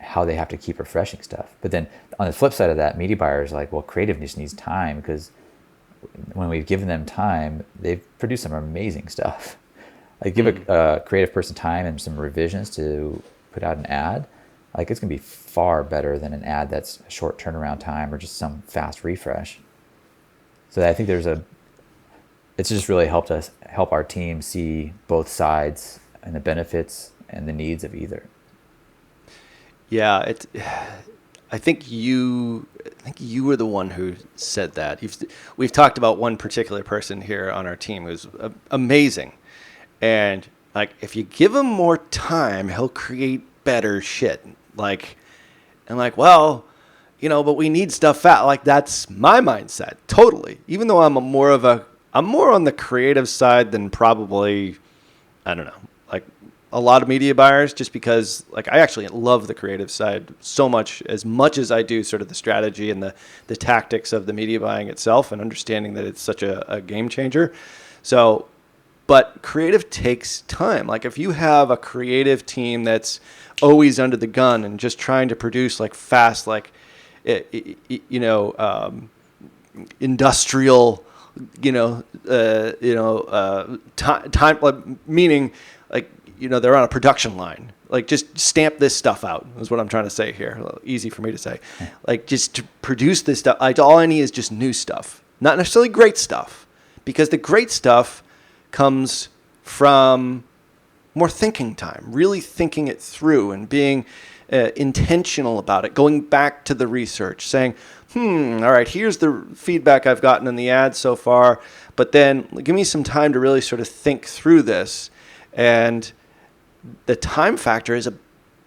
how they have to keep refreshing stuff. But then on the flip side of that, media buyers are like, well, creative just needs time, because when we've given them time, they've produced some amazing stuff. Like give a creative person time and some revisions to put out an ad, like it's gonna be far better than an ad that's a short turnaround time or just some fast refresh. So I think it's just really help our team see both sides and the benefits and the needs of either. Yeah, I think you were the one who said that. We've talked about one particular person here on our team who's amazing, and like if you give him more time, he'll create better shit. But we need stuff fast. Like that's my mindset totally. Even though I'm more on the creative side than probably, I don't know, like a lot of media buyers, just because like I actually love the creative side so much as I do sort of the strategy and the tactics of the media buying itself, and understanding that it's such a game changer. So, but creative takes time. Like if you have a creative team that's always under the gun and just trying to produce like fast, like, industrial, time, meaning like, they're on a production line Like, just stamp this stuff out is what I'm trying to say here. A little easy for me to say. Like, just to produce this stuff, all I need is just new stuff. Not necessarily great stuff, because the great stuff comes from more thinking time, really thinking it through and being intentional about it, going back to the research, saying, all right, here's the feedback I've gotten in the ad so far, but then give me some time to really sort of think through this. And the time factor is a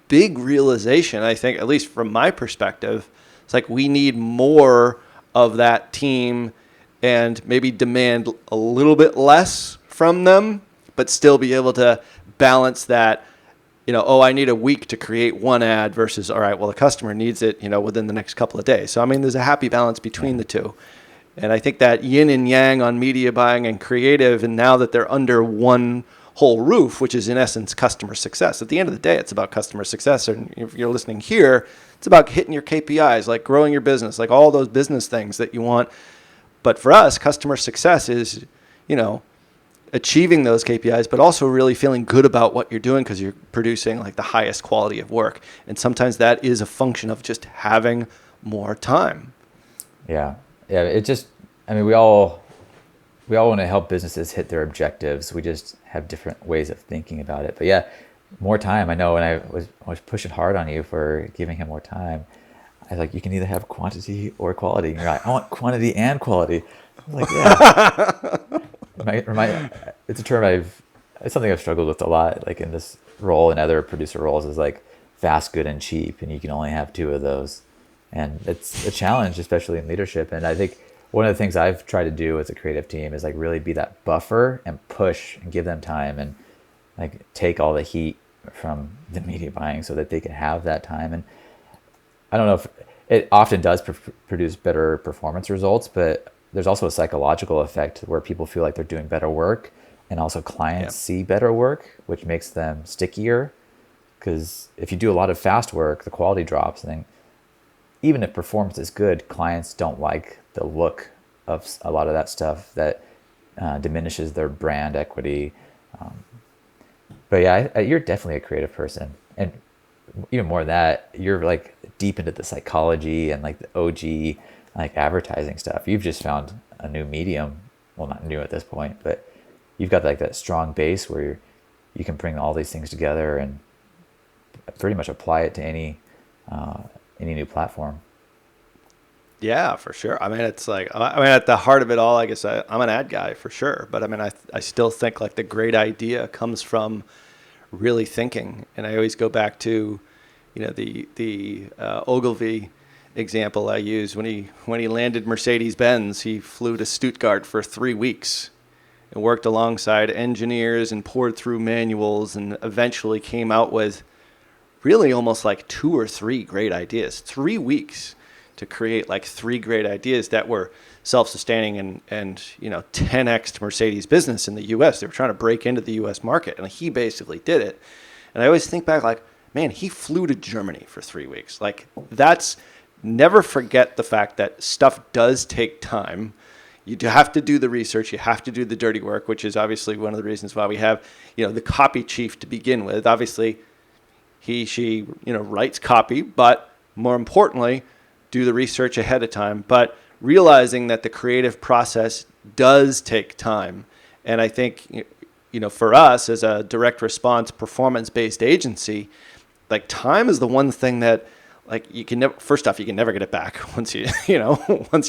big realization, I think, at least from my perspective. It's like we need more of that team and maybe demand a little bit less from them, but still be able to balance that, I need a week to create one ad versus, all right, well, the customer needs it, within the next couple of days. So, I mean, there's a happy balance between the two. And I think that yin and yang on media buying and creative, and now that they're under one whole roof, which is in essence customer success. At the end of the day, it's about customer success. And if you're listening here, it's about hitting your KPIs, like growing your business, like all those business things that you want. But for us, customer success is, achieving those KPIs, but also really feeling good about what you're doing because you're producing like the highest quality of work. And sometimes that is a function of just having more time. Yeah. It just, I mean, we all want to help businesses hit their objectives. We just have different ways of thinking about it. But yeah, more time. I know when I was pushing hard on you for giving him more time, I was like, you can either have quantity or quality. And you're like, I want quantity and quality. I was like, yeah. It's a term it's something I've struggled with a lot, like in this role and other producer roles, is like fast, good, and cheap, and you can only have two of those. And it's a challenge, especially in leadership. And I think one of the things I've tried to do as a creative team is like really be that buffer and push and give them time and like take all the heat from the media buying so that they can have that time. And I don't know if it often does produce better performance results, but there's also a psychological effect where people feel like they're doing better work, and also clients see better work, which makes them stickier. Because if you do a lot of fast work, the quality drops, and then even if performance is good, clients don't like the look of a lot of that stuff that diminishes their brand equity. But yeah, you're definitely a creative person, and even more than that, you're like deep into the psychology and like the OG like advertising stuff. You've just found a new medium. Well, not new at this point, but you've got like that strong base where you can bring all these things together and pretty much apply it to any new platform. Yeah, for sure. I mean, it's like, at the heart of it all, I guess I'm an ad guy for sure. But I mean, I still think like the great idea comes from really thinking. And I always go back to, the Ogilvy example I use. When he landed Mercedes-Benz, he flew to Stuttgart for 3 weeks and worked alongside engineers and poured through manuals and eventually came out with really almost like 2 or 3 great ideas. 3 weeks to create like 3 great ideas that were self-sustaining and 10x to Mercedes business in the US. They were trying to break into the US market, and he basically did it. And I always think back like, man, he flew to Germany for 3 weeks. Like, never forget the fact that stuff does take time. You do have to do the research. You have to do the dirty work, which is obviously one of the reasons why we have, the copy chief to begin with. Obviously, she writes copy, but more importantly, do the research ahead of time. But realizing that the creative process does take time. And I think, for us as a direct response performance-based agency, like time is the one thing that, like, you can never, first off, you can never get it back once you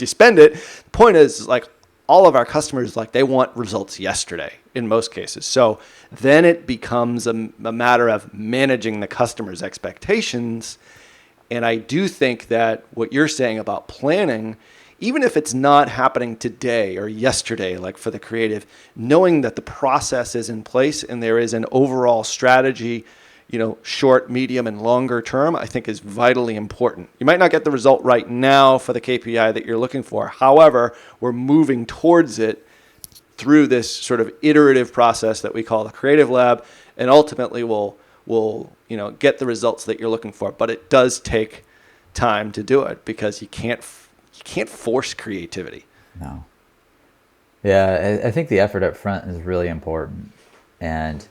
spend it. The point is, like, all of our customers, like, they want results yesterday in most cases. So then it becomes a matter of managing the customer's expectations. And I do think that what you're saying about planning, even if it's not happening today or yesterday, like for the creative, knowing that the process is in place and there is an overall strategy, short, medium, and longer term, I think is vitally important. You might not get the result right now for the KPI that you're looking for. However, we're moving towards it through this sort of iterative process that we call the Creative Lab, and ultimately we'll get the results that you're looking for. But it does take time to do it because you can't force creativity. No. Yeah, I think the effort up front is really important, and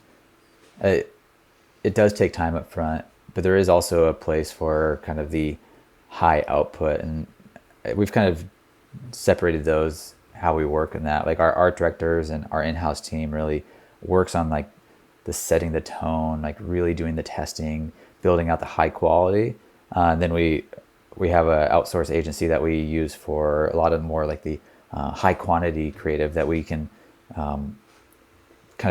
it does take time up front, but there is also a place for kind of the high output, and we've kind of separated those how we work in that. Like our art directors and our in-house team really works on like the setting the tone, like really doing the testing, building out the high quality. And then we have an outsourced agency that we use for a lot of more like the high quantity creative that we can kind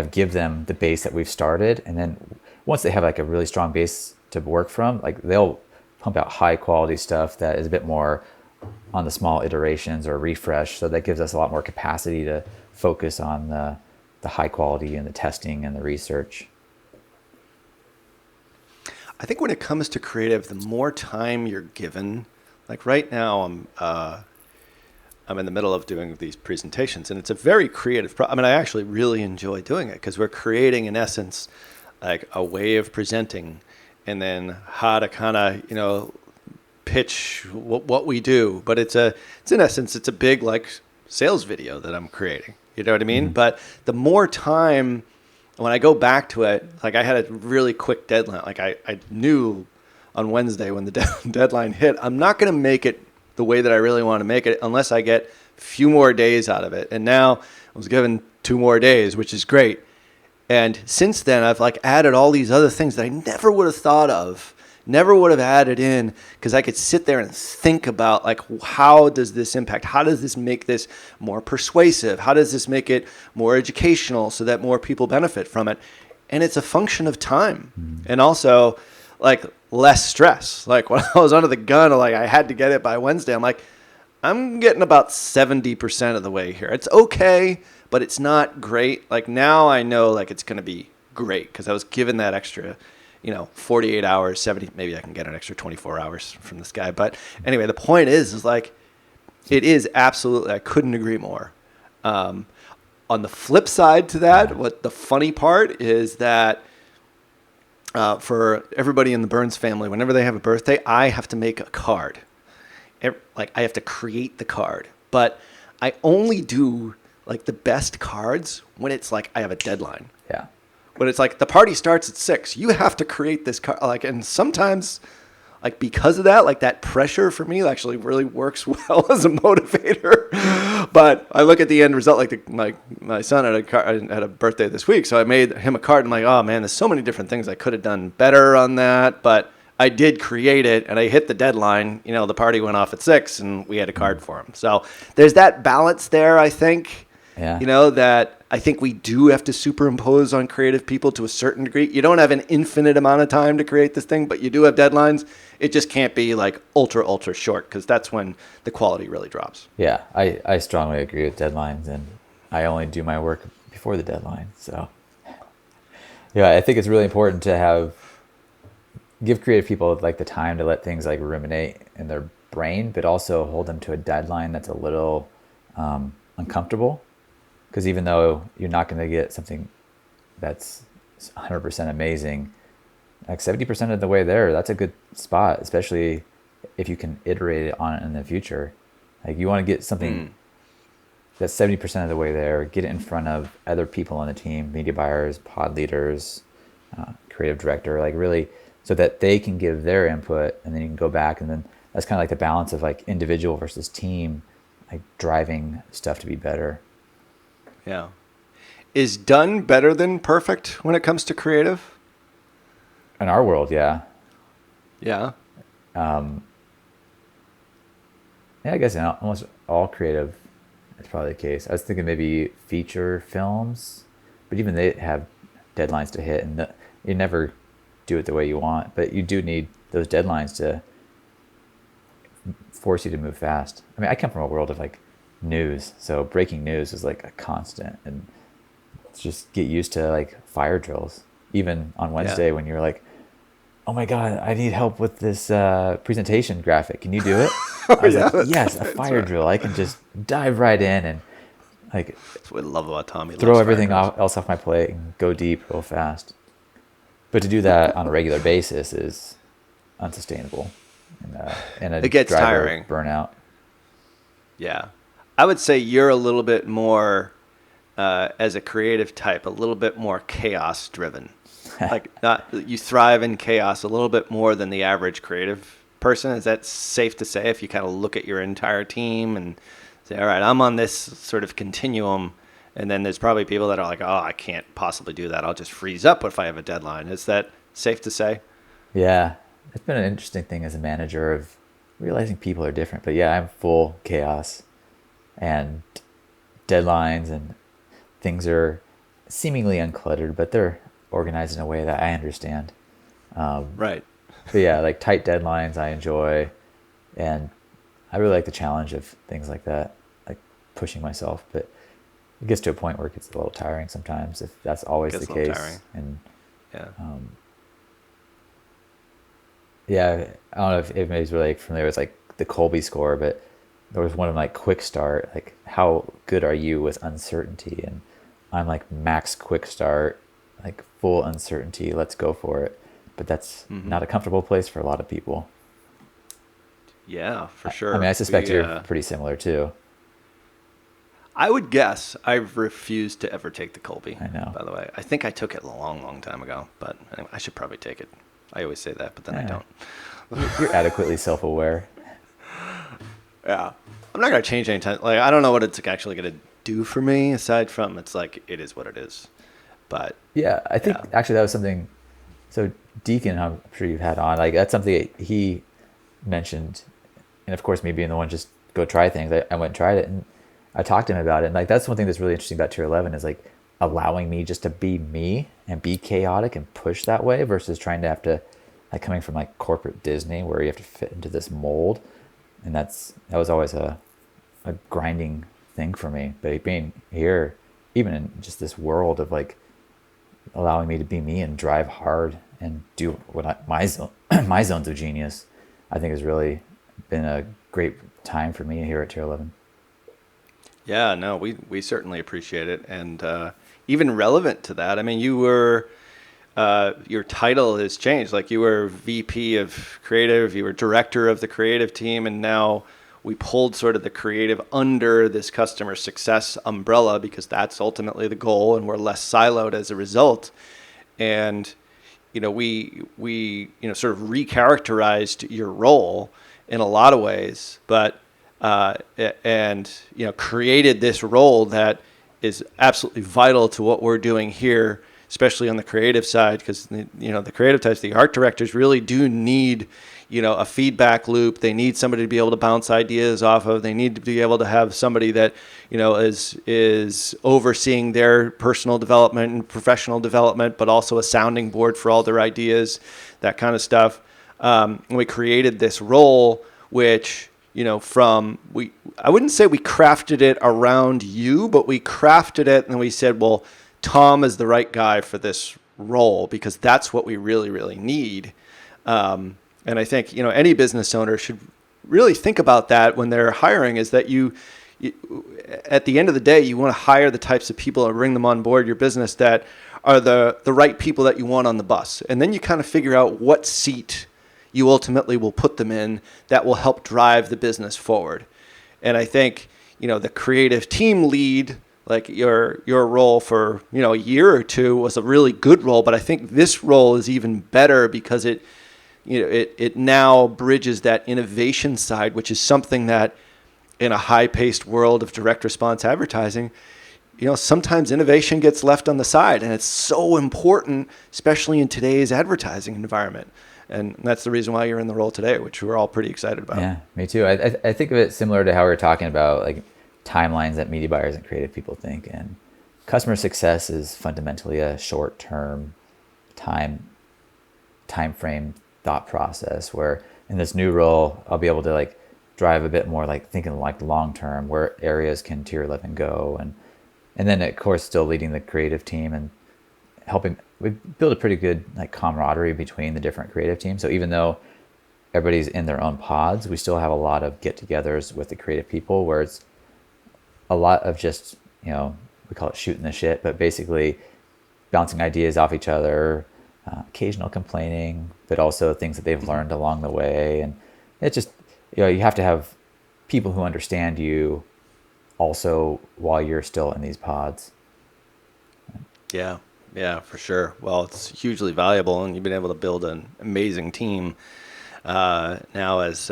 of give them the base that we've started, and then once they have like a really strong base to work from, like they'll pump out high quality stuff that is a bit more on the small iterations or refresh. So that gives us a lot more capacity to focus on the high quality and the testing and the research. I think when it comes to creative, the more time you're given, like right now, I'm in the middle of doing these presentations, and it's a very creative. I mean, I actually really enjoy doing it because we're creating, in essence, like a way of presenting, and then how to kind of pitch what we do. But it's in essence, it's a big like sales video that I'm creating. You know what I mean? Mm-hmm. But the more time, when I go back to it, like I had a really quick deadline. Like I knew on Wednesday when the deadline hit, I'm not going to make it the way that I really want to make it unless I get a few more days out of it. And now I was given 2 more days, which is great. And since then, I've like added all these other things that I never would have thought of, never would have added in, because I could sit there and think about like, how does this impact? How does this make this more persuasive? How does this make it more educational so that more people benefit from it? And it's a function of time. Mm-hmm. And also like less stress. Like when I was under the gun, like I had to get it by Wednesday, I'm like, I'm getting about 70% of the way here. It's okay, but it's not great. Like now I know like it's going to be great because I was given that extra, 48 hours, 70, maybe I can get an extra 24 hours from this guy. But anyway, the point is like, it is absolutely, I couldn't agree more. On the flip side to that, what the funny part is that for everybody in the Burns family, whenever they have a birthday, I have to make a card. Like I have to create the card, but I only do like the best cards when it's like I have a deadline. Yeah. When it's like the party starts at 6, you have to create this card. Like, and sometimes, like because of that, like that pressure for me actually really works well as a motivator. But I look at the end result, like my son had a birthday this week, so I made him a card. I'm like, oh man, there's so many different things I could have done better on that, but I did create it, and I hit the deadline. The party went off at 6, and we had a card for him. So there's that balance there, I think. Yeah. That I think we do have to superimpose on creative people to a certain degree. You don't have an infinite amount of time to create this thing, but you do have deadlines. It just can't be like ultra short, because that's when the quality really drops. Yeah, I strongly agree with deadlines, and I only do my work before the deadline. So yeah, I think it's really important to give creative people like the time to let things like ruminate in their brain, but also hold them to a deadline that's a little uncomfortable. Because even though you're not going to get something that's 100% amazing, like 70% of the way there, that's a good spot, especially if you can iterate on it in the future. Like you want to get something that's 70% of the way there, get it in front of other people on the team, media buyers, pod leaders, creative director, like really, so that they can give their input, and then you can go back, and then that's kind of like the balance of like individual versus team, like driving stuff to be better. Yeah. Is done better than perfect when it comes to creative? In our world, yeah. Yeah. Yeah, I guess in almost all creative, it's probably the case. I was thinking maybe feature films, but even they have deadlines to hit, and you never do it the way you want. But you do need those deadlines to force you to move fast. I mean, I come from a world of like news, so breaking news is like a constant, and just get used to like fire drills. Even on Wednesday when you're like, oh my God, I need help with this presentation graphic. Can you do it? I was like, yes, a fire drill. I can just dive right in and like that's what I love about Tommy. Throw everything else off my plate and go deep real fast. But to do that on a regular basis is unsustainable, and it gets tiring. Burnout. Yeah. I would say you're a little bit more, as a creative type, a little bit more chaos driven. Like, not you thrive in chaos a little bit more than the average creative person. Is that safe to say if you kind of look at your entire team and say, all right, I'm on this sort of continuum, and then there's probably people that are like, oh, I can't possibly do that. I'll just freeze up if I have a deadline. Is that safe to say? Yeah, it's been an interesting thing as a manager of realizing people are different. But yeah, I'm full chaos and deadlines, and things are seemingly uncluttered, but they're organized in a way that I understand. Right. But yeah, like tight deadlines I enjoy, and I really like the challenge of things like that, like pushing myself. But it gets to a point where it gets a little tiring sometimes if that's always the Gets a little tiring. case. And Yeah. yeah, I don't know if anybody's really familiar with like the Colby score, but there was one of like quick start, like how good are you with uncertainty? And I'm like max quick start, like full uncertainty, let's go for it. But that's not a comfortable place for a lot of people. Yeah, for I mean, sure. I suspect We, you're pretty similar too. I would guess I've refused to ever take the Colby, I know. by the way. I think I took it a long, long time ago, but anyway, I should probably take it. I always say that, but then I Yeah. don't. You're adequately self-aware. Yeah. I'm not going to change any time. Like, I don't know what it's actually going to do for me aside from it's like, it is what it is. But Yeah, I think yeah. actually that was something. So Deacon, I'm sure you've had on, like that's something that he mentioned, and of course me being the one just go try things. I went and tried it, and I talked to him about it. And like that's one thing that's really interesting about Tier 11 is like allowing me just to be me and be chaotic and push that way versus trying to have to, like coming from like corporate Disney where you have to fit into this mold, and that was always a grinding thing for me. But being here, even in just this world of like allowing me to be me and drive hard and do my zone, my zones of genius, I think has really been a great time for me here at Tier 11. Yeah, no, we certainly appreciate it. And even relevant to that, I mean, you were, your title has changed. Like you were VP of creative, you were director of the creative team, and now we pulled sort of the creative under this customer success umbrella because that's ultimately the goal, and we're less siloed as a result. And we sort of recharacterized your role in a lot of ways, but and created this role that is absolutely vital to what we're doing here, especially on the creative side, because the creative types, the art directors really do need a feedback loop. They need somebody to be able to bounce ideas off of. They need to be able to have somebody that is overseeing their personal development and professional development, but also a sounding board for all their ideas, that kind of stuff. And we created this role, which I wouldn't say we crafted it around you, but we crafted it and we said, well, Tom is the right guy for this role because that's what we really, really need. And I think, any business owner should really think about that when they're hiring, is that you at the end of the day, you want to hire the types of people and bring them on board your business that are the right people that you want on the bus. And then you kind of figure out what seat you ultimately will put them in that will help drive the business forward. And I think, the creative team lead, like your role for, a year or two was a really good role, but I think this role is even better because it now bridges that innovation side, which is something that in a high-paced world of direct response advertising, sometimes innovation gets left on the side, and it's so important, especially in today's advertising environment. And that's the reason why you're in the role today, which we're all pretty excited about. Yeah, me too. I think of it similar to how we were talking about like timelines that media buyers and creative people think. And customer success is fundamentally a short-term time frame thought process where in this new role, I'll be able to like drive a bit more like thinking like long-term, where areas can Tier 11 go. And then of course, still leading the creative team and helping. We build a pretty good like camaraderie between the different creative teams. So even though everybody's in their own pods, we still have a lot of get-togethers with the creative people where it's a lot of just, we call it shooting the shit, but basically bouncing ideas off each other, occasional complaining, but also things that they've learned along the way. And it's just, you have to have people who understand you also while you're still in these pods. Yeah. Yeah, for sure. Well, it's hugely valuable, and you've been able to build an amazing team now as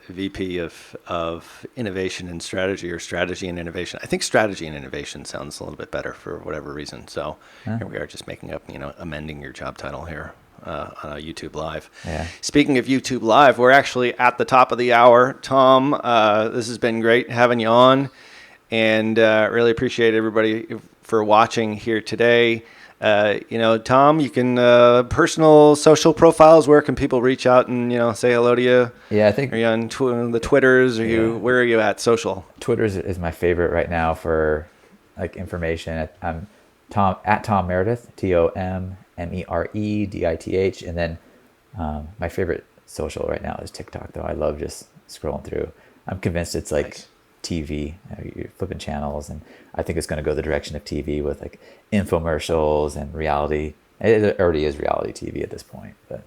VP of innovation and strategy, or strategy and innovation. I think strategy and innovation sounds a little bit better for whatever reason. So here we are, just making up, amending your job title here on a YouTube Live. Yeah. Speaking of YouTube Live, we're actually at the top of the hour. Tom, this has been great having you on, and really appreciate everybody for watching here today. Tom, you can personal social profiles. Where can people reach out and say hello to you? Yeah, I think. Are you on the Twitters? Where are you at social? Twitter is my favorite right now for like information. I'm Tom Meredith, TomMeredith, and then my favorite social right now is TikTok. Though I love just scrolling through. I'm convinced it's like Nice. TV. You're flipping channels, and I think it's going to go the direction of TV with like infomercials and reality. It already is reality TV at this point, but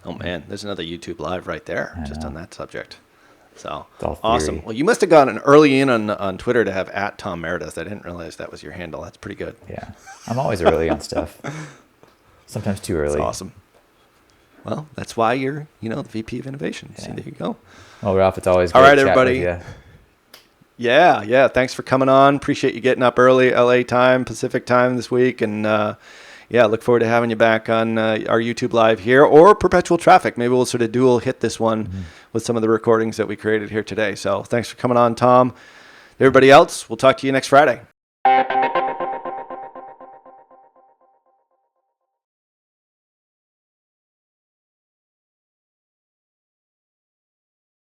Oh man, there's another YouTube Live right there, just on that subject. So it's all awesome. theory. Well, you must have gotten early in on Twitter to have at Tom Meredith. I didn't realize that was your handle. That's pretty good. Yeah, I'm always early on stuff. Sometimes too early. That's awesome. Well, that's why you're, the VP of Innovation. See, there you go. Well, Ralph, it's always All great right, chatting everybody. with you. Yeah. Thanks for coming on. Appreciate you getting up early, LA time, Pacific time this week. And look forward to having you back on our YouTube Live here, or Perpetual Traffic. Maybe we'll sort of dual hit this one with some of the recordings that we created here today. So thanks for coming on, Tom. Everybody else, we'll talk to you next Friday.